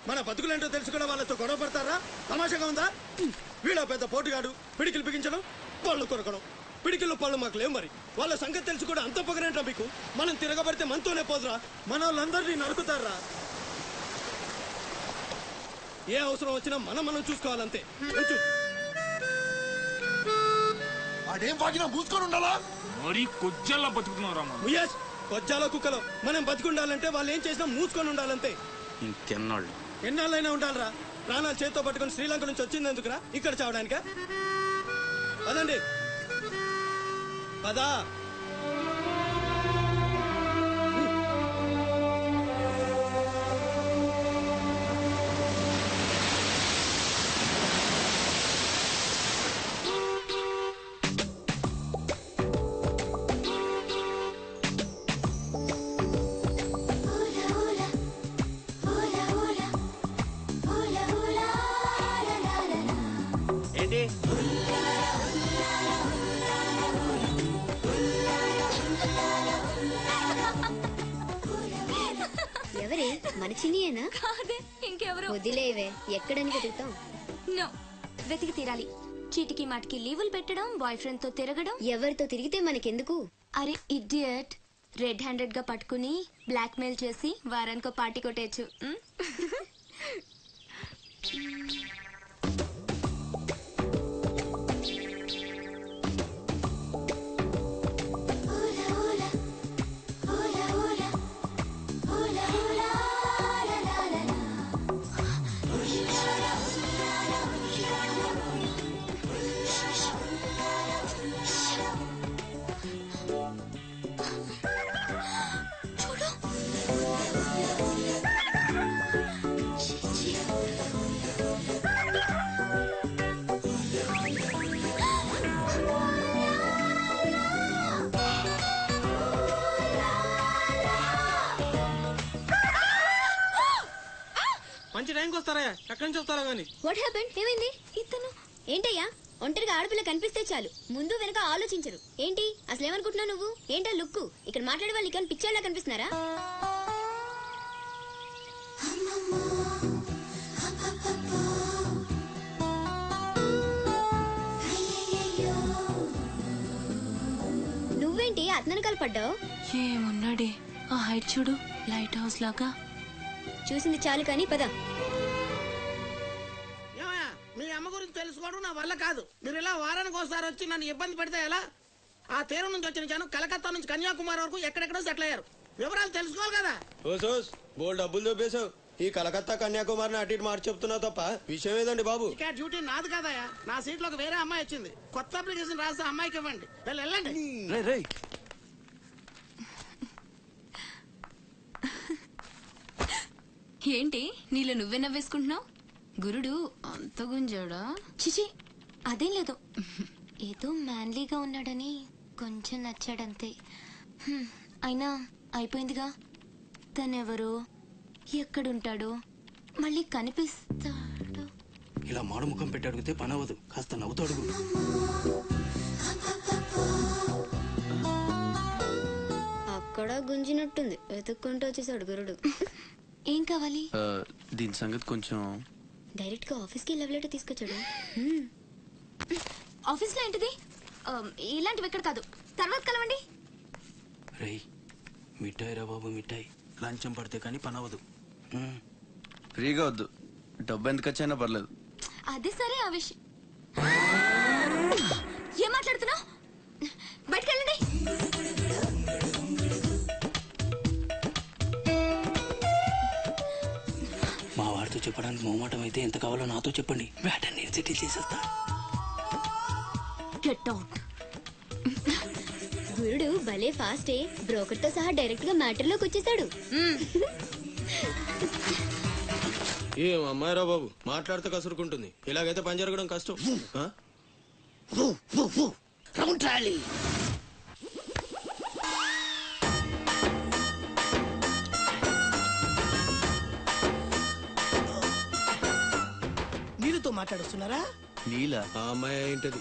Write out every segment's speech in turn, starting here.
మన బతుకులేంటో తెలుసుకున్న వాళ్ళతో గొడవ పడతారా? తమాషాగా ఉందా? వీళ్ళ పెద్ద పోటుగాడు, పిడికిలు బిగించడం, పళ్ళు కొరకడం. పిడికిల్లో పళ్ళు మాకు లేవు. మరి వాళ్ళ సంగతి తెలుసు కూడా అంత పొగరేంట్రా మీకు? మనం తిరగబడితే మనతోనే పోదురా, మన వాళ్ళందరినీ నరుకుతారా? ఏ అవసరం వచ్చినా మనం చూసుకోవాలంతే. అదేం వాగినా మూసుకొని ఉండాలా? మరి కొజ్జల్లా బతుకుతున్నారా? కొజ్జాలో కుక్కలో మనం బతుకుండాలంటే వాళ్ళు ఏం చేసినా మూసుకొని ఉండాలంతే. ఇంకెన్నాళ్ళు ఎన్నాళ్ళైనా ఉండాలరా? ప్రాణాలు చేతితో పట్టుకుని శ్రీలంక నుంచి వచ్చింది ఎందుకురా? ఇక్కడ చావడానిక? పదండి పదా. ఎవరే? మన చిన్నియేనా? కాదే, ఇంకెవరు? వదిలేవే, ఎక్కడని వెతుకుతాం? నో, వెతికి తీరాలి. చీటికి మాటికి లీవులు పెట్టడం, బాయ్ ఫ్రెండ్ తో తిరగడం. ఎవరితో తిరిగితే మనకెందుకు? అరే ఇడియట్, రెడ్ హ్యాండెడ్ గా పట్టుకుని బ్లాక్ మెయిల్ చేసి వారానికో పార్టీ కొట్టేయచ్చు. మంచి టైంకి వస్తారా? ఎక్కడి నుంచి వస్తారా గానీ? What happened? ఏమైంది? ఇతను ఏంటయ్యా? ఒంటరిగా ఆడపిల్ల కనిపిస్తే చాలు ముందు వెనక ఆలోచించరు. ఏంటి అసలు ఏమనుకుంటున్నావు నువ్వు? ఏంటా లుక్కు? ఇక్కడ మాట్లాడే వాళ్ళు ఇక్కడ పిక్చర్లా కనిపిస్తున్నారా? నువ్వేంటి అతనకాలు పడ్డావు? ఏమున్నాడే ఆ హైట్ చూడు, లైట్ హౌస్ లాగా. చూసింది చాలు కానీ పద. మీ అమ్మ గురించి తెలుసుకోవడం నా వల్ల కాదు. మీరు ఇలా వారానికి ఒకసారి వచ్చి నన్ను ఇబ్బంది పెడితే ఎలా? ఆ తీరం నుంచి వచ్చిన జనం కలకత్తా నుంచి కన్యాకుమారి వరకు ఎక్కడెక్కడో సెటిల్ అయ్యారు. వివరాలు తెలుసుకోవాలి కదా. బోల్ డబ్బులు చూపేశావు. ఈ కలకత్తా కన్యాకుమారిని అటు ఇటు మార్చి చెప్తున్నావు తప్ప విషయం ఏదండి బాబు? ఇక డ్యూటీ నాది కదయా. నా సీట్ లోకి వేరే అమ్మాయి వచ్చింది. కొత్త అప్లికేషన్ రాస్తే అమ్మాయికి ఇవ్వండి. వెళ్ళండి. ఏంటి నీలో నువ్వే నవ్వేసుకుంటున్నావు? గురుడు అంత గుంజాడా? చిచి అదేం లేదు, ఏదో మ్యాన్లీగా ఉన్నాడని కొంచెం నచ్చాడంతే. అయినా అయిపోయిందిగా. తనెవరో, ఎక్కడుంటాడో, మళ్ళీ కనిపిస్తాడో. ఇలా మాడు ముఖం పెట్టి అడిగితే పని అవ్వదు. కాస్త నవ్వుతూ అడుగు. అక్కడ గుంజినట్టుంది. వెతుక్కుంటూ వచ్చేసాడు గురుడు. ఏం కావాలి? దీని సంగతి కొంచెం. డైరెక్ట్ గా ఆఫీస్ కి లవ్ లెటర్ తీసుకొచ్చాడు. ఆఫీస్ లో ఏంటిది? ఇలాంటివి ఎక్కడ కాదు, తర్వాత కలవండి. రేయ్ మిఠాయి రా బాబు, మిఠాయి. లంచం పడితే కానీ పని అవ్వదు. ఫ్రీగా వద్దు, డబ్బు ఎంత ఖర్చైనా పర్లేదు. అది సరే. ఆ విషయం ఏం మాట్లాడుతున్నావు? బయటకు వెళ్ళండి. మా వాడితో చెప్పడానికి మొహమాటం అయితే ఎంత కావాలో నాతో చెప్పండి. వేటని సెటిల్ చేసేస్తా. Get out. గురుడు భలే ఫాస్టే. బ్రోకర్ తో సహా డైరెక్ట్ గా మ్యాటర్ లోకి వచ్చేసాడు. ఏం అమ్మాయిరా బాబు, మాట్లాడితే కసురుకుంటుంది. ఇలాగైతే పని జరగడం కష్టం. నీళ్ళతో మాట్లాడుస్తున్నారా? నీలా? ఆ అమ్మాయి ఏంటది?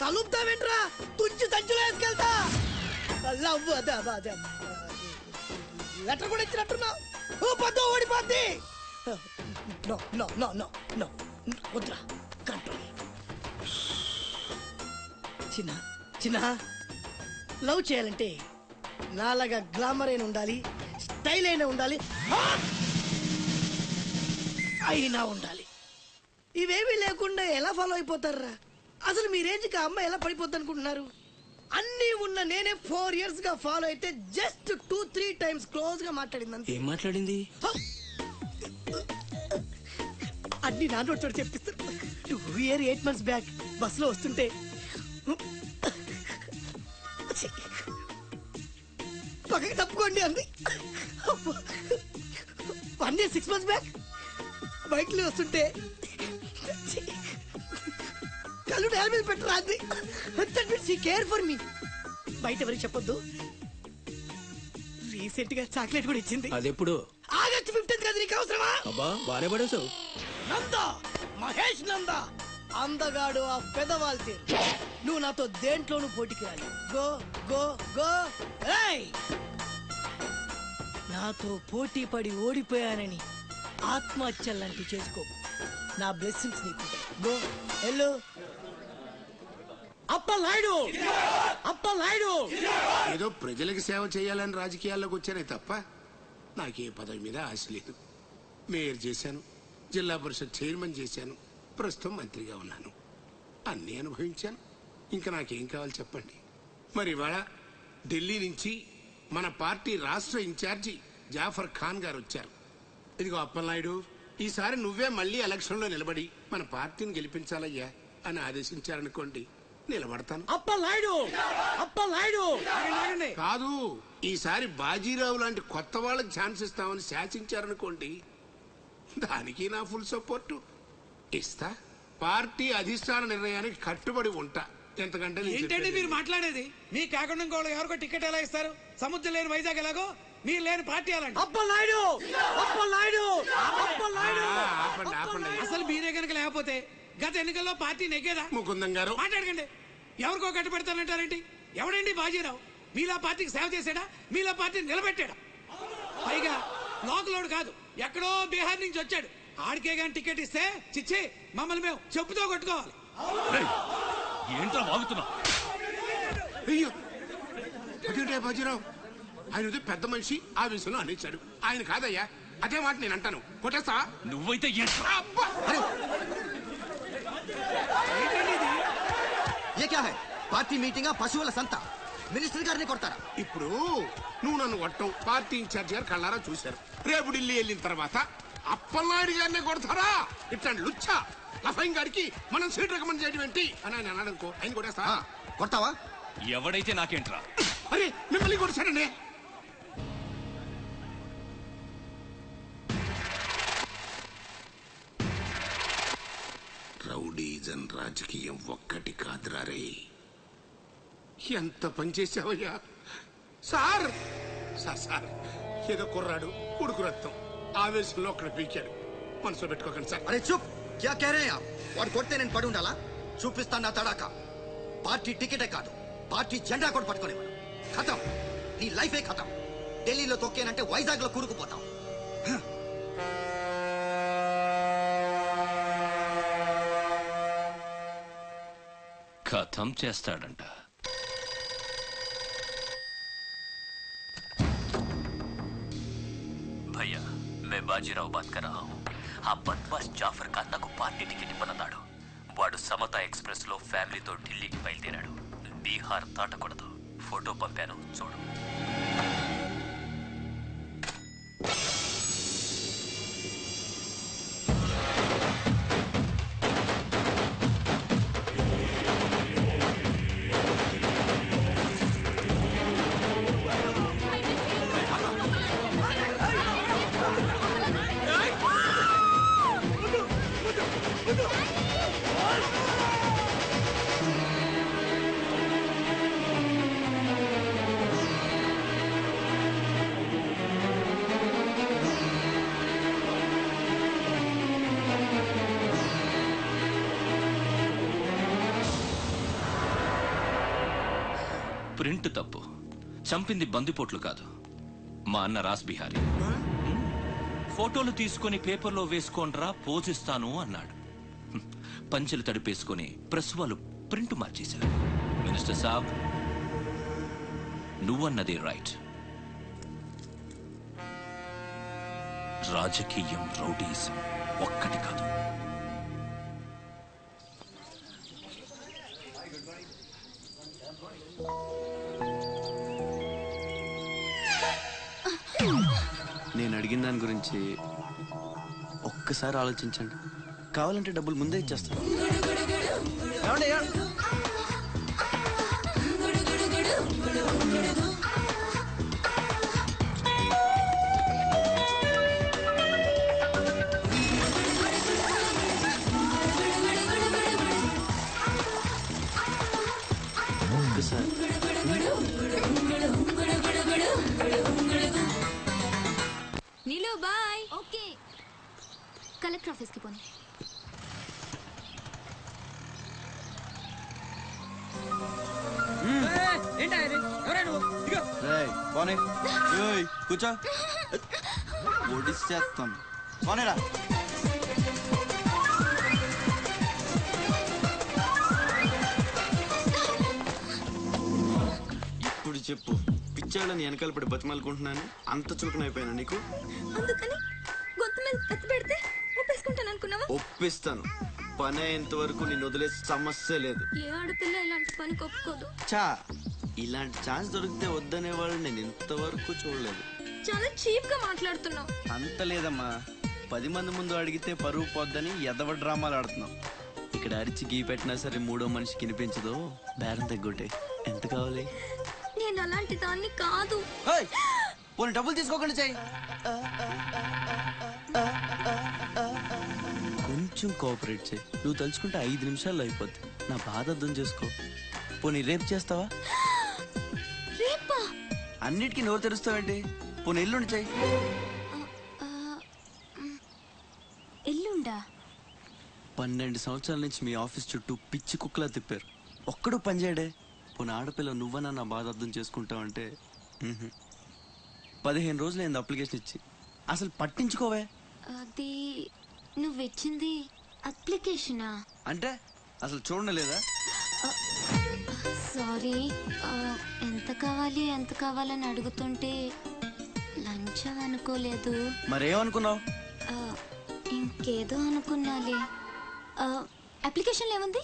తలుపుతావేంట్రా? తుంచి సంచులో వేసుకెళ్తా. లెటర్ కూడా ఇచ్చినట్టున్నావు. ఓడిపోద్ది. No no no no no వద్దురా కంట్రోల్. చిన్న చిన్న లవ్ చేయాలంటే నాలాగా గ్లామర్ అయినా ఉండాలి, స్టైల్ అయినా ఉండాలి, అయినా ఉండాలి. ఇవేమీ లేకుండా ఎలా ఫాలో అయిపోతారా? అసలు మీ రేంజ్కి ఆ అమ్మాయి ఎలా పడిపోద్ది అనుకుంటున్నారు? అన్నీ ఉన్న నేనే 4 years గా ఫాలో అయితే జస్ట్ 2-3 times క్లోజ్ గా మాట్లాడింది అంతే. ఏం మాట్లాడింది? అన్ని నా నోట్ చెప్పిస్తారు. 8 months బ్యాక్ బస్సులో వస్తుంటే పక్కకి తప్పుకోండి అంది. 1 year 6 months బ్యాక్ బైక్ లో వస్తుంటే కళ్ళు నేల మీద పెట్టరా అంది. Care for me. బయట ఎవరికి చెప్పొద్దు. రీసెంట్ గా చాక్లెట్ కూడా ఇచ్చింది. అదెప్పుడు? ఆగస్టు 15th కదా. నీకు అవసరమా? అబ్బా బానే పడేసావు. నందా, మహేష్ నందా, అందగాడు ఆ పెదవాళ్ళ తీరు. నువ్వు నాతో దేంట్లోనూ పోటీకి రాలి. Go go go. ఏయ్, నాతో పోటీ పడి ఓడిపోయానని ఆత్మహత్యలాంటి చేసుకో. నా బ్లెస్సింగ్స్ నీకు. Go hello. అప్పలనాయుడు, అప్పలనాయుడు. ఏదో ప్రజలకు సేవ చేయాలని రాజకీయాల్లోకి వచ్చానే తప్ప నాకే పదవి మీద ఆశ లేదు. మేయర్ చేశాను, జిల్లా పరిషత్ చైర్మన్ చేశాను, ప్రస్తుతం మంత్రిగా ఉన్నాను. అన్నీ అనుభవించాను. ఇంకా నాకేం కావాలి చెప్పండి. మరి ఇవాళ ఢిల్లీ నుంచి మన పార్టీ రాష్ట్ర ఇన్ఛార్జి జాఫర్ ఖాన్ గారు వచ్చారు. ఇదిగో అప్పలనాయుడు, ఈసారి నువ్వే మళ్ళీ ఎలక్షన్లో నిలబడి మన పార్టీని గెలిపించాలయ్యా అని ఆదేశించారనుకోండి, నిలబడతాను. అప్పలనాయుడు, అప్పలనాయుడు. కాదు, ఈసారి బాజీరావు లాంటి కొత్త వాళ్ళకి ఛాన్స్ ఇస్తామని శాసించారనుకోండి, దానికి నా ఫుల్ సపోర్టు ఇస్తా. పార్టీ అధిష్టాన నిర్ణయానికి కట్టుబడి ఉంటా. ఎంతకంటే ఏంటంటే మీరు మాట్లాడేది? మీ కాకుండా ఇంకోళ్ళు ఎవరికో టికెట్ ఎలా ఇస్తారు? సముద్రం లేని వైజాగ్ ఎలాగో మీరు లేని పార్టీ అలాంటి. అప్పలనాయుడు, అప్పలనాయుడు, అప్పలనాయుడు. ఆపండి ఆపండి. అసలు మీరే కనుక లేకపోతే గత ఎన్నికల్లో పార్టీ నెగ్గేదా? ముకుందం గారు మాట్లాడకండి. ఎవరికో కట్టుబెడతానంటారేంటి? ఎవడండి బాజీరావు? మీలా పార్టీకి సేవ చేశాడా? మీలా పార్టీని నిలబెట్టాడా? పైగా లోకలోడు కాదు, ఎక్కడో బీహార్ నుంచి వచ్చాడు. ఆడికే గాని టికెట్ ఇస్తే చిచ్చి మమ్మల్ని మేము చెప్పుతో కొట్టుకోవాలి. ఏంట్రా వాగుతున్నా? అయ్యో, అదేంటే బాజీరావు, ఆయన ఏదో పెద్ద మనిషి ఆ విషయంలో అనేశాడు. ఆయన కాదయ్యా, అదే మాట నేను అంటాను. కొట్టేస్తావా? నువ్వైతే అబ్బా! ये क्या है? పార్టీ మీటింగ్ పశువుల సంత. మినిస్టర్ గారిని కొడతారా? ఇప్పుడు నువ్వు నన్ను కొట్టం పార్టీ ఇన్ఛార్జ్ గారు కళ్ళారా చూశారు. రేపు ఢిల్లీ వెళ్ళిన తర్వాత అప్పలనాయుడు గారిని కొడతారా? ఇట్లాంటి లుచ్చా లఫైన్ గారికి మనం సీట్ రికమెండ్ చేయడం ఏంటి అని ఆయన అన్నాడనుకో, ఆయన కొట్టేస్తా. కొడతావా? ఎవడైతే నాకేంట్రా? అరే మిమ్మల్ని కొట్టాడండి. రౌడీజన్ రాజకీయం ఒక్కటి కాదురా రే. ఎంత పనిచేసావయ్యా సార్. సార్ ఏదో కుర్రాడు, ఉడుకు రక్తం, ఆవేశంలో అక్కడ పీకాడు. మనసులో పెట్టుకోకండి సార్. అరే చూప్, క్యా కహ రహే ఆప్? వాడు కొడితే నేను పడి ఉండాలా? చూపిస్తాను నా తడాక. పార్టీ టికెటే కాదు, పార్టీ జెండా కూడా పట్టుకునేవాడు. ఖతం, నీ లైఫే ఖతం. ఢిల్లీలో తొక్కేనంటే వైజాగ్ లో కూరుకుపోతాం. ఖతం చేస్తాడంట. भैया मैं बाजीराव बात कर रहा हूँ. ఆ బద్మాష్ జాఫర్ ఖాన్ నాకు పార్టీ టికెట్ ఇవ్వనన్నాడు. వాడు సమతా ఎక్స్ప్రెస్ లో ఫ్యామిలీతో ఢిల్లీకి బయలుదేరాడు. బీహార్ దాటకూడదు. ఫోటో పంపాను చూడు. ప్రింట్ తప్పు. చంపింది బందిపోట్లు కాదు, మా అన్న రాస్ బిహారీ. ఫోటోలు తీసుకొని పేపర్లో వేసుకోండ్రా పోజిస్తాను అన్నాడు. పంచెలు తడిపేసుకొని ప్రెస్ వాళ్ళు ప్రింట్ మార్చేశారు. మినిస్టర్ సాబ్, నువ్వన్నది రైట్. రాజకీయం రౌడీజం ఒక్కటి కాదు. నేను అడిగిన దాని గురించి ఒక్కసారి ఆలోచించండి. కావాలంటే డబ్బులు ముందే ఇచ్చేస్తాను. ఒక్కసారి నీలు బాయ్. ఓకే, కలెక్టర్ ఆఫీస్కి పోనీ. కూర్చో, ఒడిసేస్తాను. పోనేరా. ఇప్పుడు చెప్పు, పిచ్చాళ్ళని వెనకాల పడి బతిమాలుకుంటున్నాను, అంత చులకనైపోయాను నీకు? అందుకని గొంతు మీద పెద్ద పెడితే ఒప్పేసుకుంటాను అనుకున్నావా? ఒప్పిస్తాను. పని అయ్యేంత వరకు నేను వదిలేసే సమస్య లేదు. ఏ ఆడపిల్ల ఇలాంటి పని ఒప్పుకోదు. చా, ఇలాంటి ఛాన్స్ దొరికితే వద్దనే వాళ్ళు నేను ఇంతవరకు చూడలేదు. చాలా చీప్ గా మాట్లాడుతున్నావు. అంత లేదమ్మా, 10 మంది ముందు అడిగితే పరువు పోద్దని ఎదవ డ్రామాలు ఆడుతున్నావు. ఇక్కడ అరిచి గీ పెట్టినా సరే మూడో మనిషి కినిపించదు. బేరం తగ్గొట్టే. ఎంత కావాలి? నేను అలాంటి దాన్ని కాదు. పోనీ డబ్బులు తీసుకోకుండా చెయ్యి. కొంచెం కోఆపరేట్ చేయి. నువ్వు తలుచుకుంటే 5 నిమిషాల్లో అయిపోద్ది. నా బాధ అర్థం చేసుకో. పోనీ రేపు చేస్తావా? రేపా? అన్నిటికీ నోరు తెరుస్తావేంటి? పోనీ ఎల్లుండి చెయ్యి. ఎల్లుండా? 12 సంవత్సరాల నుంచి మీ ఆఫీస్ చుట్టూ పిచ్చి కుక్కలా తిప్పారు, ఒక్కడూ పనిచేయడే. పోనీ ఆడపిల్ల నువ్వన్నా నా బాధ అర్థం చేసుకుంటావంటే 15 రోజులు అయింది అప్లికేషన్ ఇచ్చి, అసలు పట్టించుకోవే. అది నువ్విచ్చింది అప్లికేషనా? అంటే అసలు చూడలేదా? సారీ, ఎంత కావాలని అడుగుతుంటే లంచం అనుకోలేదు. మరేమనుకున్నావు? ఇంకేదో అనుకున్నాలే. అప్లికేషన్లో ఏముంది?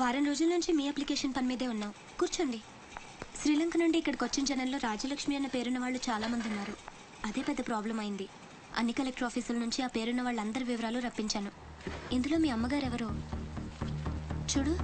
వారం రోజుల నుంచి మీ అప్లికేషన్ పని మీదే ఉన్నాం. కూర్చోండి. శ్రీలంక నుండి ఇక్కడికి వచ్చిన జనంలో రాజలక్ష్మి అన్న పేరున్న వాళ్ళు చాలా మంది ఉన్నారు. అదే పెద్ద ప్రాబ్లం అయింది. అన్ని కలెక్టర్ ఆఫీసుల నుంచి ఆ పేరున్న వాళ్ళందరి వివరాలు రప్పించాను. ఇందులో మీ అమ్మగారు ఎవరో చూడు.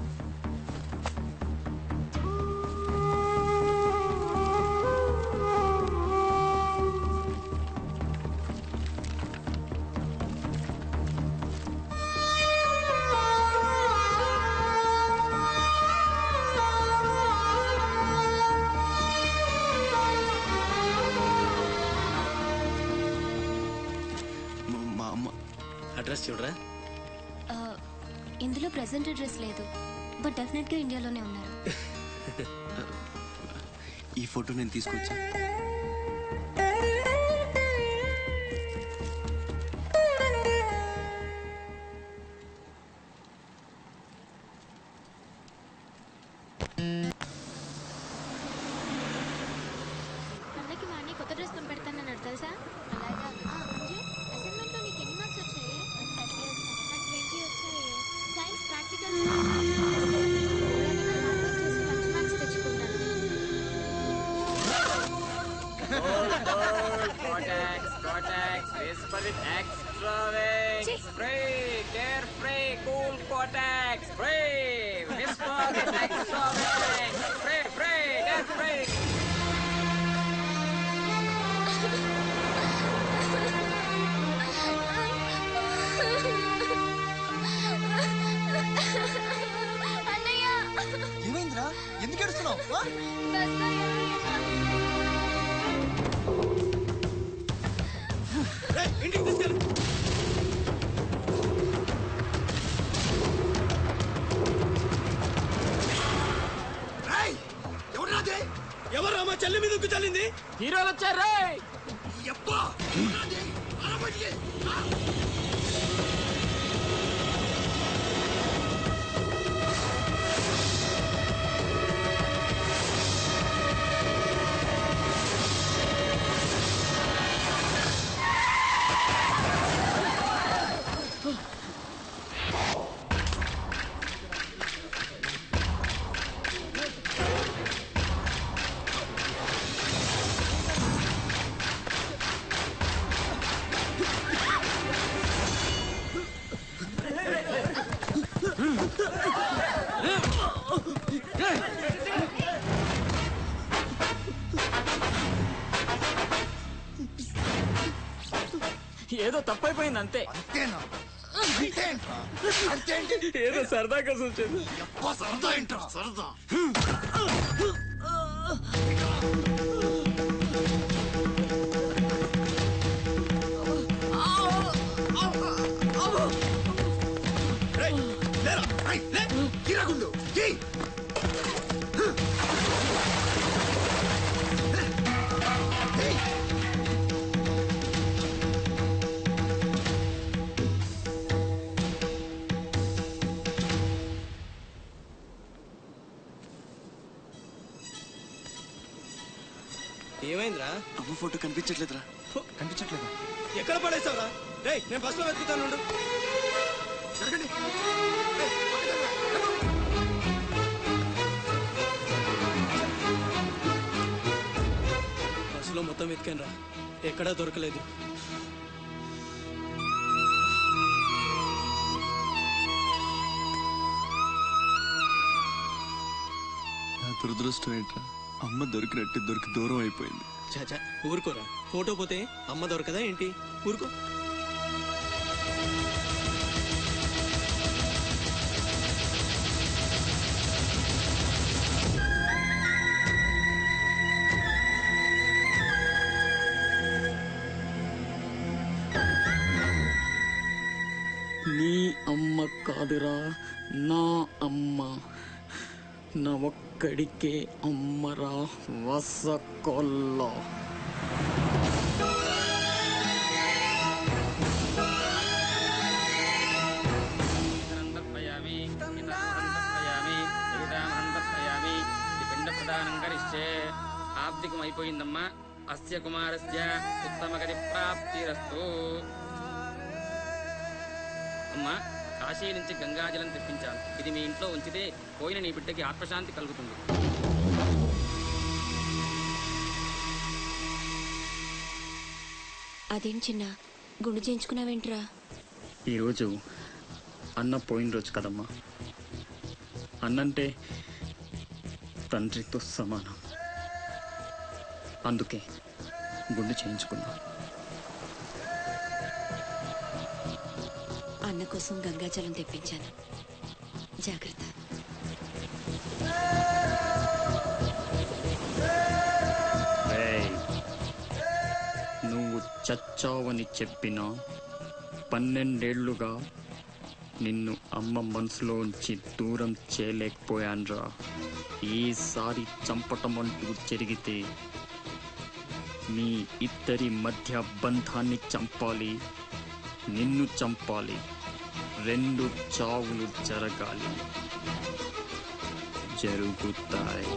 అడ్రస్ చూడరా. ఇందులో ప్రెసెంట్ అడ్రస్ లేదు, బట్ డెఫినెట్గా ఇండియాలోనే ఉన్నారు. ఈ ఫోటో నేను తీసుకొచ్చా. అన్నకి మా అన్నయ్య కొత్త డ్రెస్ కొని పెడతానన్నాడు తెలుసా? అలాగా? అసైన్మెంట్లో నీకు ఎన్ని మార్క్స్ వచ్చాయి? నాకు 20 వచ్చాయి. సైన్స్ ప్రాక్టికల్ మంచి మార్క్స్ తెచ్చుకుంటాను. ఏమైందిరా? ఎందుకు ఏడుస్తున్నావు? ఇంటికి తీసుకెళ్ళు. ఎవరు రామా చెల్లి మీద చల్లింది? హీరోలు వచ్చారు. ఏదో తప్పైపోయింది అంతే. అంతేనా? ఏదో సరదాగా చూసాను. సరదా ఏంట్రా సరదా? ఏమైందిరా? అమ్మ ఫోటో కనిపించట్లేదురా. కనిపించట్లేదు. ఎక్కడ పడేసావురా? రేయ్ నేను బస్సులో వెతుకుతాను. బస్సులో మొత్తం వెతికాను రా, ఎక్కడా దొరకలేదు. నా దురదృష్టం ఏంట్రా, అమ్మ దొరికి దూరం అయిపోయింది. చాచా ఊరుకోరా, ఫోటో పోతే అమ్మ దొరకదా ఏంటి? ఊరుకో. నీ అమ్మ కాదురా, నా అమ్మ. నా ఒక్కడికే అమ్మరా వసకొల్ల. ఆబ్దికం అయిపోయిందమ్మా. అస్య కుమారస్య ఉత్తమగతి ప్రాప్తిరస్తు. అమ్మా, కాశీ నుంచి గంగాజలం తెప్పించాను. ఇది మీ ఇంట్లో ఉంచితే పోయిన నీ బిడ్డకి ఆత్మశాంతి కలుగుతుంది. అదేం చిన్న గుండు చేయించుకున్నావేంట్రా? ఈరోజు అన్న పోయిన రోజు కదమ్మా. అన్నంటే తండ్రితో సమానం. అందుకే గుండు చేయించుకున్నా. అన్న కోసం గంగాజలం తెప్పించాను, జాగ్రత్త. నువ్వు చచ్చావని చెప్పినా 12 ఏళ్లుగా నిన్ను అమ్మ మనసులో ఉంచి దూరం చేయలేకపోయాన్రా. ఈసారి చంపటం అంటూ జరిగితే మీ ఇద్దరి మధ్య బంధాన్ని చంపాలి, నిన్ను చంపాలి. 2 చావులు జరగాలి, జరుగుతాయి.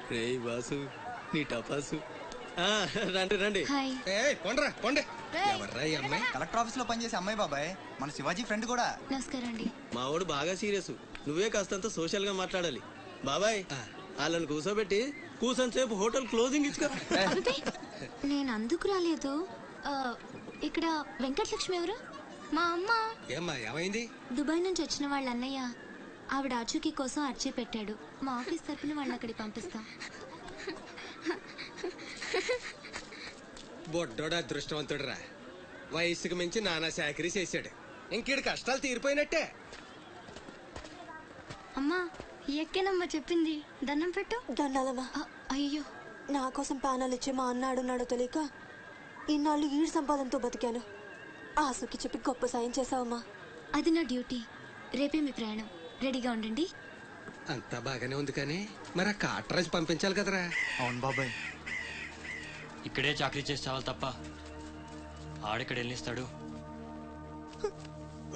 రే వాసు, నీ టపాసు. రండి రండి. కొండ్రా కొండే. ఎవర్రా ఈ అమ్మాయి? కలెక్టర్ ఆఫీస్ లో పనిచేసే అమ్మాయి బాబాయ్, మన శివాజీ ఫ్రెండ్ కూడా. నమస్కారం అండి. మావాడు బాగా సీరియస్, నువ్వే కాస్తంత సోషల్ గా మాట్లాడాలి. బాబాయ్ వాళ్ళని కూర్చోబెట్టి కూర్చొని సేపు హోటల్ క్లోజింగ్ ఇచ్చుకోరా. నేను అందుకు రాలేదు. ఇక్కడ వెంకటలక్ష్మి ఎవరు? మా అమ్మ. ఏమ్మా ఏమైంది? దుబాయ్ నుంచి వచ్చిన వాళ్ళ అన్నయ్య ఆవిడ ఆచూకీ కోసం అర్జీ పెట్టాడు. మా ఆఫీస్ తరఫున వాళ్ళని అక్కడికి పంపిస్తాం. బొడ్డోడు అదృష్టవంతుడురా, వయసుకు మించి నానా చాకరీ చేశాడు. ఇంకీడి కష్టాలు తీరిపోయినట్టే. అమ్మా, ఎక్కేనమ్మా చెప్పింది. దండం పెట్టు. దండాలమ్మా. అయ్యో, నా కోసం పానాలు ఇచ్చే మా అన్న ఆడున్నాడో తెలియక ఇన్నాళ్ళు ఈడు సంపాదనతో బతికాను. ఆసుకి చెప్పి గొప్ప సాయం చేసావమ్మా. అది నా డ్యూటీ. రేపే మీ ప్రయాణం. రెడీగా ఉండండి. అంతా బాగానే ఉంది కానీ మరి ఆ కాట్రాజు పంపించాలి కదరా. అవును బాబాయ్, ఇక్కడే చాకరీ చేసి చావాలి తప్ప ఆడెక్కడ వెళ్ళిస్తాడు.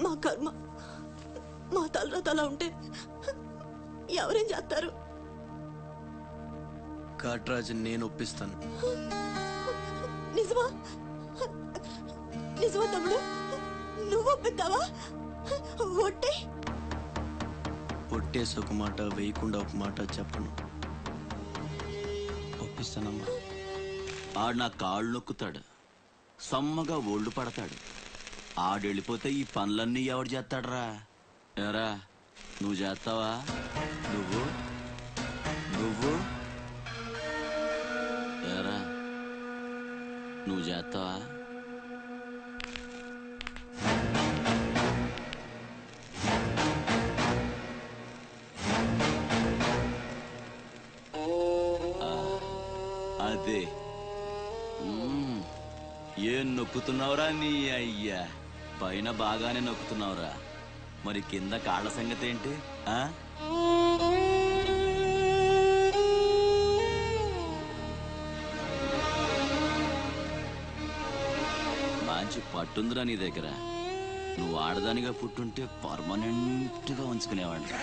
మా కర్మ, మా తలరాత అలా ఉంటే ఎవరేం చేస్తారు? కాట్రాజు నేను ఒప్పిస్తాను. నిజమా? నిజమా తమ్ముడు? నువ్వు ఒప్పిస్తావా? ఒట్టే ఒట్టేసి ఒక మాట, వేయకుండా ఒక మాట చెప్పను. ఒప్పిస్తానమ్మా. ఆడు నా కాళ్ళు నొక్కుతాడు, సమ్మగా ఒళ్ళు పడతాడు. ఆడెళ్ళిపోతే ఈ పనులన్నీ ఎవడు చేస్తాడరా? ఎరా నువ్వు చేస్తావా? నువ్వు నువ్వు ఎరా నువ్వు చేస్తావా? అదే ఏం నొక్కుతున్నావురా నీ అయ్యా? పైన బాగానే నొక్కుతున్నావురా, మరి కింద కాళ్ళ సంగతి ఏంటి? మంచి పట్టుందిరా నీ దగ్గర. నువ్వు ఆడదానిగా పుట్టుంటే పర్మనెంట్ గా ఉంచుకునేవాడిని.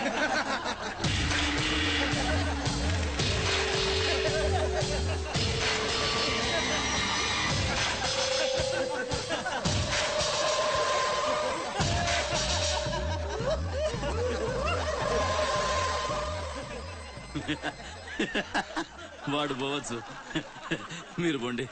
వాడు పోవచ్చు, మీరు పోండి.